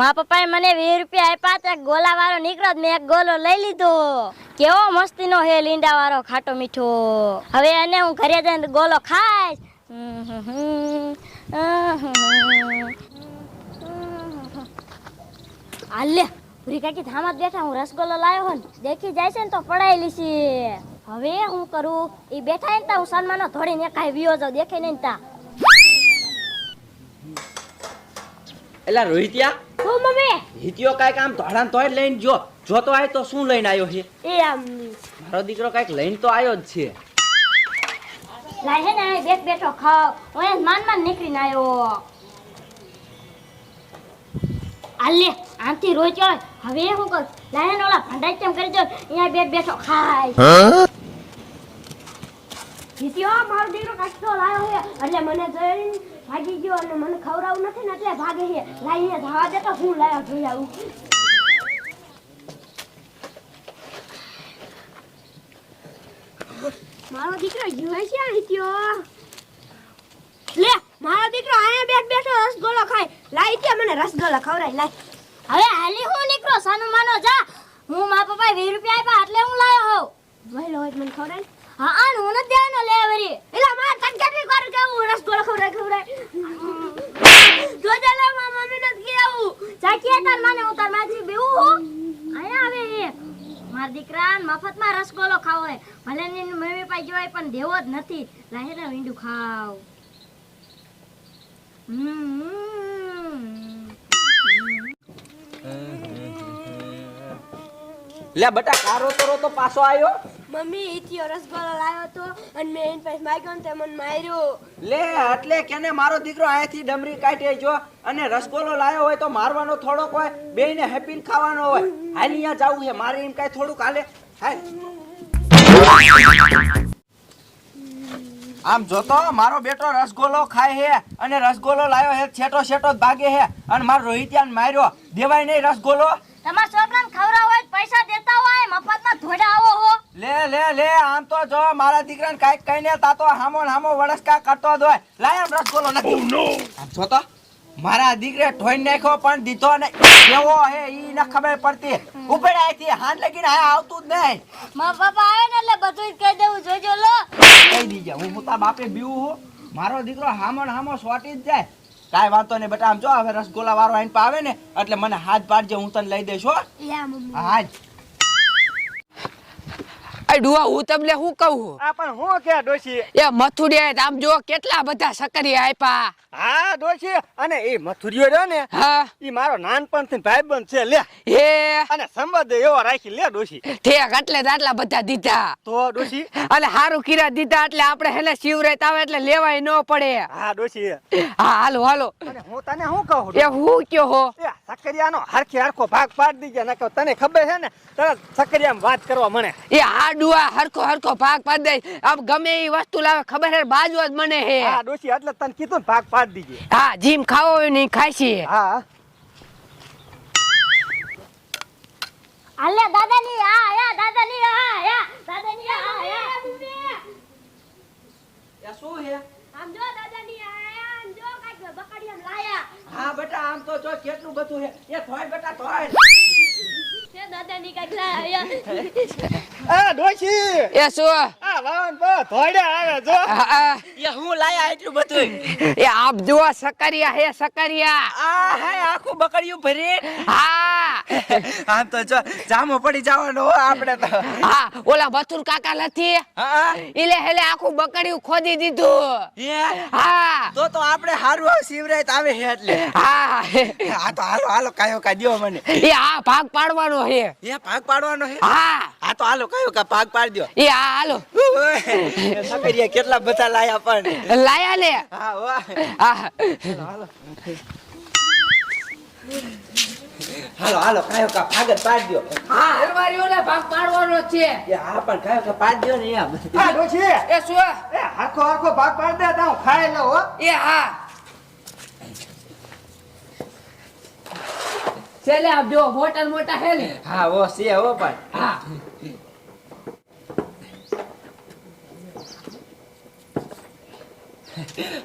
મારા પપ્પાએ મને 20 રૂપિયા આપ્યા તો ગોલા વાળો નીકળ્યો મેં એક ગોલો લઈ લીધો કેવો મસ્તીનો હે લીંડા વાળો ખાટો મીઠો હવે એને હું ઘરે જઈને ગોલો ખાઈશ આલે પૂરી કાકી ધામા બેઠા હું રસગોલો લાવ્યો હન દેખી જાય છે ને તો પડાયેલી છે હવે હું કરું એ બેઠા ને તા હું સન્માનો ધોડીને કાઈ વિયો જાવ દેખે નહીં તા એલા રોહિતિયા હું મમ્મી હિતિયો કાઈક આમ ધોળાન તોય લઈને જો તો આય તો શું લઈને આવ્યો છે એ આમ મારો દીકરો કાઈક લઈને તો આવ્યો જ છે લાય હે ને બેઠો ખાવ ઓય માન નીકળીને આવ્યો આલે આંથી રોજ હવે હું કર લાય ને ઓલા ભંડાઈ કેમ કરી દો અહીંયા બેઠો ખાય જીત્યો મારો દીકરો કાચો લાયો હે એટલે મને જોઈને ભાગી ગયો અને મને ખવરાવું નથી ને એટલે ભાગે છે લાઈને ધાવા દે તો હું લાયો જોઈ આવું મારો દીકરો જોઈ છે જીત્યો લે મારો દીકરો આયા બેઠો રસગોલો ખાય લાઈ કે મને રસગોલો ખવરાય લાય હવે હાલી હું નીકળો સાનું માનો જા હું મારા પપ્પાએ 20 રૂપિયા આપ્યા એટલે હું લાયો હોઉં વહેલો હોય મને ખવરાય હા આન હું નથી દેવાનો લે વરી એલા માર તંગરી કર કે હું રસગોલો ખવરાય જો જલે મમ્મી નથી કેવું ચાકીએ તાર માને હું તાર માજી બેવું હું આયા આવે હે માર દીકરા મફતમાં રસગોલો ખાવો હે ભલે ની મમ્મી પાસે જોય પણ દેવો જ નથી લાહે ને વીંડું ખાવ લે બટા કારો તરો તો પાછો આવ્યો મમ્મી ઈથિયો રસગોલો લાવ્યો તો અને મેં એન પાસે માગ્યો ને તે મને માર્યો લે એટલે કેને મારો દીકરો અહીંથી ડમરી કાઢે જો અને રસગોલો લાયો હોય તો મારવાનો થોડોક હોય બેયને હેપીન ખાવાનો હોય હાલ અહીંયા જાવું છે મારે એમ કાઈ થોડુંક હાલે હાલ આમ જોતો મારો બેટો રસગોલો ખાય હે અને રસગોલો લાયો હે છેટો છેટો જ ભાગે હે અને મારો રોહિતિયાને માર્યો દેવાય નહીં રસગોલો તમાર છોકરાને ખવરાવ હોય પૈસા દેતા હોય મફતમાં ધોડા આવો હો લે આમ તો જો મારા દીકરાને કાઈક કઈને તાતો હામો વળસકા કરતો જ હોય લાય આમ રસગોલો નથી આમ જોતો મારા દીકરે ઢોઈ નાખ્યો પણ દીધો ને કેવો હે ઈ ન ખબર પડતી ઉપડાયથી હાન લગીને આ આવતું જ નહીં મારા બાપા આવે ને એટલે બધું જ કહી દેવું જોજો લો કહી દીજે હું તારા બાપે બીવું હું મારો દીકરો હામો સોટી જ જાય કાઈ વાંધો નહીં બેટા આમ જો હવે રસગોલા વાળો આઈને આવે ને એટલે મને હાથ પાડજે હું તને લઈ દઈશ હો યા મમ્મી હાજ આ ડુઆ હું તમને શું કહું આ પણ હું કે ડોશી એ મથુરિયા આમ જો કેટલા બધા સકરિયા આપ્યા હા ડોશી અને એ મથુરિયો રહ્યો ને હા ઈ મારો નાનપણથી ભાઈબંધ છે લે હે અને સંબંધ એવો રાખી લે ડોશી ઠેક એટલે જ આટલા બધા દીધા તો ડોશી અને હારું કિરા દીધા એટલે આપણે હેલે શિવરાત આવે એટલે લેવાય ન પડે હા ડોશી હા હાલો અને હું તને શું કહું એ હું કયો હો એ સકરિયાનો હરખો ભાગ પાડી દીજે નકર તને ખબર છે ને તરત સકરિયામાં વાત કરવા મને એ આ ડુઆ હરખો ભાગ પાડી દે આમ ગમે એ વસ્તુ લાવે ખબર હે બાજુ જ મને હે હા ડોશી એટલે તને કીધું ને ભાગ પાડી દીજે હા જીમ ખાવો હોય ને ખાઈશી હા આલે દાદાની આયા દાદાની આયા દાદાની આયા એ શું હે આમ જો દાદાની આયા આમ જો કાઈ બકડીયા લાયા હા બેટા આમ તો જો કેટલું બધું હે એ થોય બેટા થોય તે દાદાની કાઈ લાયા આ ડોશી એ શું આ વાવન બો ધોડે આવે જો એ હું લાયા એટલું બધું એ આપ જો સકરિયા હે સકરિયા આ હે આખું બકડિયું ભરી હા આમ તો જો જામો પડી જવાનો હો આપણે તો હા ઓલા બથુર કાકા નથી હા ઇલે હેલે આખું બકડિયું ખોદી દીધું એ હા તો આપણે હારું શિવરાત આવે છે એટલે હા આ તો હાલો કાયો કા દ્યો મને એ આ ભાગ પાડવાનો હે એ ભાગ પાડવાનો છે હા આ તો હાલો કાયો કા ભાગ પાડ દ્યો એ હા હાલો સકરિયા કેટલા બધા લાયા પણ લાયા લે હા વાહ હા હાલો કાયો કા ભાગ જ પાડ દ્યો હા હલવારી ઓલા ભાગ પાડવાનો છે એ હા પણ કાયો કા પાડ દ્યો ને એમ આ ડોશી એ શું એ હરખો ભાગ પાડી દે તો હું ખાઈ લઉં હો એ હા છેલ્લે આપ જો હોટલ મોટા હે ને હા ઓ છે હો પણ હા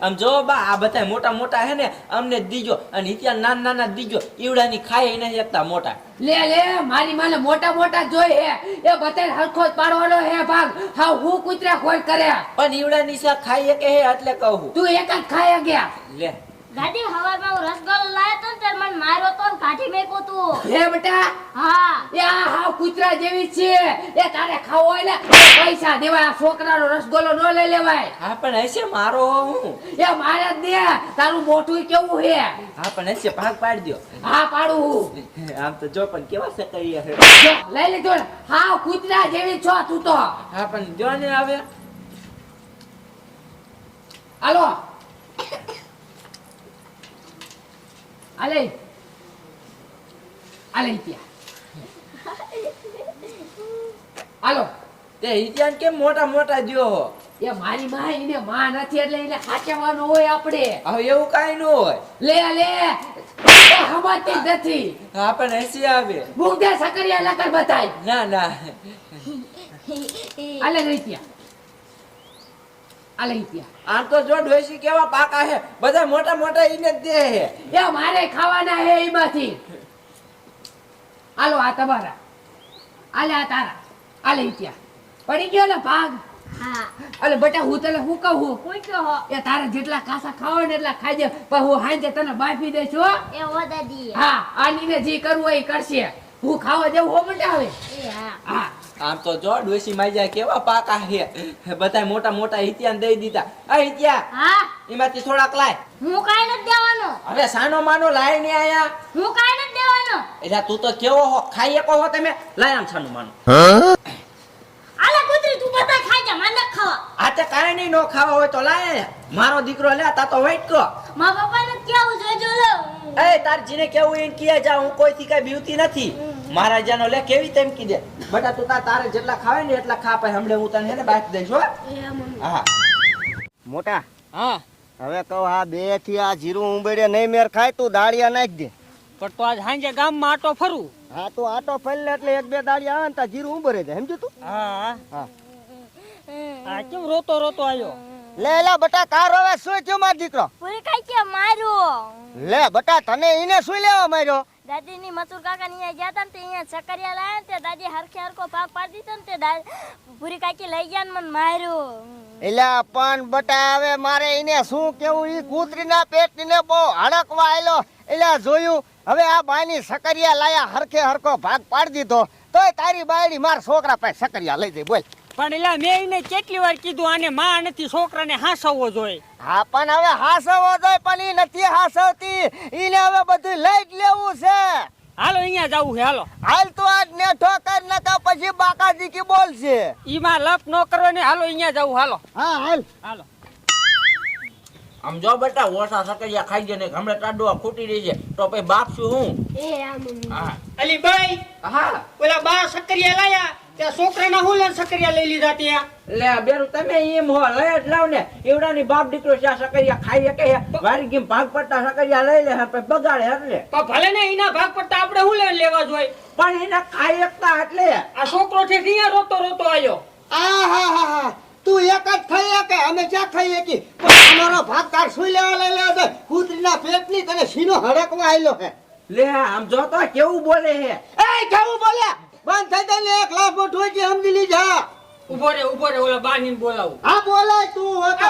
આમ જો બા આ બધા મોટા મોટા હે ને અમને દીજો અને હિત્યા નાના નાના દીજો ઈવડાની ખાઈ નહીં એકતા મોટા. લે લે મારી માને મોટા મોટા જોઈ હે એ બધાય હરખો જ પાડવાનો હે ભાગ હા હું કૂતરા ખોલ કરે પણ ઈવડાની સા ખાઈ કે હે એટલે કહું તું એક જ ખાયા ગયા લે. દાદી હવારમાં હું રસગોલ્લો લાયો તો ને ત્યારે મને માર્યો તો ને કાઢી મેકો તું. હે બેટા હા એ આ હાવ કૂતરા જેવી છે એ તારે ખાવો હોય ને પૈસા દેવાય છોકરાનો રસગોલ્લો ન લઈ લેવાય. હા પણ હશે મારો હું એ મારે જ દે તારું મોઢું કેવું હે હા પણ હશે ભાગ પાડી દો. હા પાડું આમ તો જો પણ કેવા સકરિયા છે. જો, લઈ લેજો ને. હાવ કૂતરા જેવી છો તું તો હા પણ જો ને હવે હાલો આલે આલે ત્યાં હાલો તે હિત્યાન કેમ મોટા મોટા દ્યો હો? એ મારી માં એને માં નથી એટલે એને ખાચવાનું હોય આપણે હવે એવું કાઈ ન હોય. લે લે એ હમાતી જ નથી હા પણ હસી આવે. બુંદે સકરિયા લકર બતાય ના ના આલે રહી ત્યાં આલે ત્યાં આમ તો જો ડોસી કેવા પાકા હે બધા મોટા મોટા ઈને જ દે હે. એ મારે ખાવાના હે એમાંથી હાલો આ તમારા આલે આ તારા આલે ત્યાં પડી ગયો ને ભાગ હા અલે બેટા હું તને હું કહું પૂછ્યો હો એ તારે જેટલા કાસા ખાવા ને એટલા ખાઈ દે પણ હું હાંજે તને બાફી દઈશ હો એ હો દાદી હા આનીને જે કરવું હોય એ કરશે હું ખાવા જેવું હો મંડા આવે એ હા હા આમ તો જો ડોસી માજા કેવા પાકા હે બધા મોટા મોટા હિત્યાન દઈ દીધા. આ હિત્યા હા એમાંથી થોડાક લાય. હું કાઈ નથી દેવાનો હવે સાનો માનો લાય ને આયા. હું કાઈ નથી દેવાનો એટલે તું તો કેવો હો ખાઈ શકો હો તમે. લાય આમ સાનું માનો. આલે કૂતરી તું બધા ખાઈ જા મને નથી ખાવા. આ તે કાઈ નહીં નો ખાવા હોય તો લાય. મારો દીકરો લે તા તો વાઈટ કો. મા પપ્પાને કેવું જોજો લો એ તાર જીને કેવું એમ કિયા જા હું કોઈથી કઈ બીવતી નથી. મારા જાનો લે કેવી તેમ કીધે. બેટા તું તારે જેટલા ખાવે ને એટલા ખા પછી હમણે હું તને હે ને બાકી દઈશ હો. એ મમ્મી હા મોટા હા હવે કહું આ બે થી આ જીરું ઉંબેડે નહીં મેર ખાય તું દાળિયા નાખી દે. પણ તો આજ સાંજે ગામમાં આટો ફરું. હા તું આટો ફેલ લે એટલે એક બે દાળિયા આવે ને તા જીરું ઉંબરે જાય સમજ્યું તું. હા હા આ કેમ રોતો રોતો આવ્યો? લે લે બટા કાર હવે શું થયું મારો દીકરો? પૂરી ખાઈ કે માર્યો લે બટા તને ઈને શું લેવા માર્યો? દાદી ની મસૂર કાકા ની ગયા તા ને તે અહીંયા ચકરિયા લાયા ને તે દાદી હરખે હરખો પાક પાડી દીધો ને તે પૂરી કાકી લઈ ગયા ને મને માર્યો. એલા પણ બટા હવે મારે ઈને શું કેવું ઈ કૂતરીના પેટને બહુ હડકવા આયલો. એલા જોયું હવે આ બાયની સકરિયા લાયા હરખે હરખો ભાગ પાડી દીધો તોય તારી બાયડી માર છોકરા પાસે સકરિયા લઈ દે બોલ. પણ એલા મેં એને કેટલી વાર કીધું આને માં નથી છોકરાને હાસવવો જોઈએ. હા પણ હવે હાસવો જોઈએ પણ ઈ નથી હાસવતી. ઈને હવે બધું લઈ જ લેવું છે. હાલો અહીંયા જવું છે હાલો. હાલ તું આજ નેઠો કર નકા પછી બાકાજી કી બોલશે. ઈમાં લપ ન કરવાની. હાલો અહીંયા જવું હાલો. હા હાલ હાલો આમ જો બેટા ઓછા સકરિયા ખાઈ જાય ને હમણાં ટાડો ખૂટી રહી છે તો પછી બાપ શું હું. એ આ મમ્મી હા અલી ભાઈ હા ઓલા બા સકરિયા લાયા તે છોકરાના હું લઈને સકરિયા લઈ લીધા ત્યાં. લે બેરું તમે એમ હો લઈ જ લાવ ને એવડાની બાપ દીકરો છે સકરિયા ખાઈ શકે હે. વારી ગીમ ભાગ પડતા સકરિયા લઈ લે પછી બગાડે એટલે. પણ ભલે ને એના ભાગ પડતા આપણે હું લઈને લેવા જોઈએ. પણ એને ખાઈ શકતા એટલે આ છોકરો છે અહીંયા રોતો રોતો આવ્યો. આહાહાહા. તું એક જ ખાઈ કે અમે ક્યાં ખાઈએ કે પણ અમારો ભાગ તાર સુઈ લેવા લઈ લેવા દે. કૂતરીના પેટની તને સીનો હડકવા આયલો હે. લે આમ જો તો કેવું બોલે હે. એ કેવું બોલે બંધ થઈ જાય ને એક લાખ મોટું હોય કે સમજી લીજા. ઉભો રે ઓલા બાનીને બોલાવું. હા બોલાય તું હતો.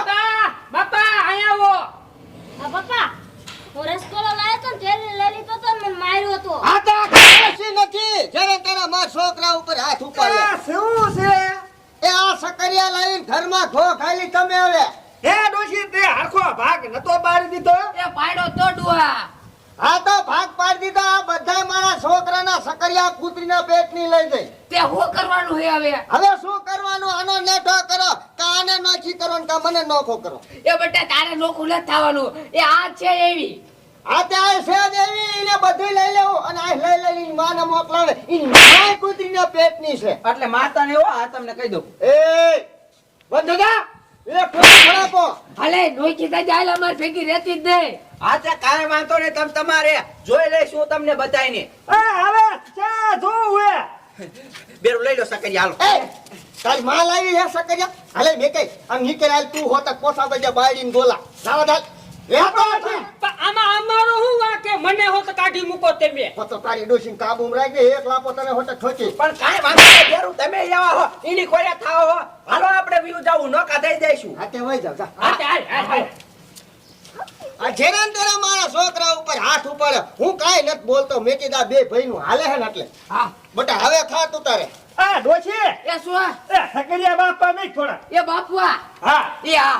બાપા અહીંયા આવો. હા પપ્પા હું રસગોલ્લો લાયો તો ને ત્યારે લઈ લીધો તો ને મને માર્યો તો. આ તો ખાસી નથી જ્યારે તારા માર છોકરા ઉપર હાથ ઉપાડે. શું છે એ આ સકરિયા લાવીને ઘરમાં ખો ખાલી તમે હવે. હે ડોશી તે હરખો ભાગ નતો પાડી દીધો. એ પાડો તો ડુઆ હા તો ભાગ પાડી દીધો. આ બધા મારા છોકરાના સકરિયા કૂતરીના પેટની લઈ જઈ. તે હું કરવાનું હે હવે હવે શું કરવાનું? આનો નેઠો કરો કા આને નોખી કરો ને કા મને નોખો કરો. એ બેટા તારે નોખું નથી થવાનું એ આ છે એવી આ ત્યાં છે દેવી એને બધું લઈ લેવું અને આ લઈ લઈને માને મોકલાવે. ઈ માય કૂતરીના પેટની છે. એટલે માતા ને એવો આ તમને કહી દઉં. એ બંધ જા એ કોઈ ખરાપો. ભલે નોખી થઈ જાય અમાર ભેગી રહેતી જ નહીં. આ તે કાંઈ વાંધો નહીં તમ તમારે જોઈ લઈશ હું તમને બતાવીને. એ હવે છે જો હે બેરું લઈ લો સકરિયા હાલો. એ તારી માં લાવી હે સકરિયા હાલે મે કઈ આમ નીકળ આલ તું હોતા પોસા બજે બાયડીન ગોલા જાવા દાલ એ તો છે પણ આમાં અમારો હું વાકે મને હોત કાઢી મૂકો તમે તો તારી ડોસીન કાબૂમાં રાખી એક લાપો તને હોતે ઠોકી પણ કાંઈ વાંધો નહીં ઘેરું તમે એવા હો ઈની ખોયા થાઓ હો હાલો આપણે વ્યૂ જાવું નોકા દઈ દઈશું હાથે વઈ જાવ જા હાલ હાલ આ જેરાન તેરા મારા છોકરા ઉપર હાથ ઉપાડે હું કાઈ નત બોલતો મેકીદા બે ભાઈનું હાલે હે ને એટલે હા બટા હવે થા તું તારે આ ડોશી એ શું એ સકરિયા બાપા નહીં થોડા એ બાપુઆ હા એ હા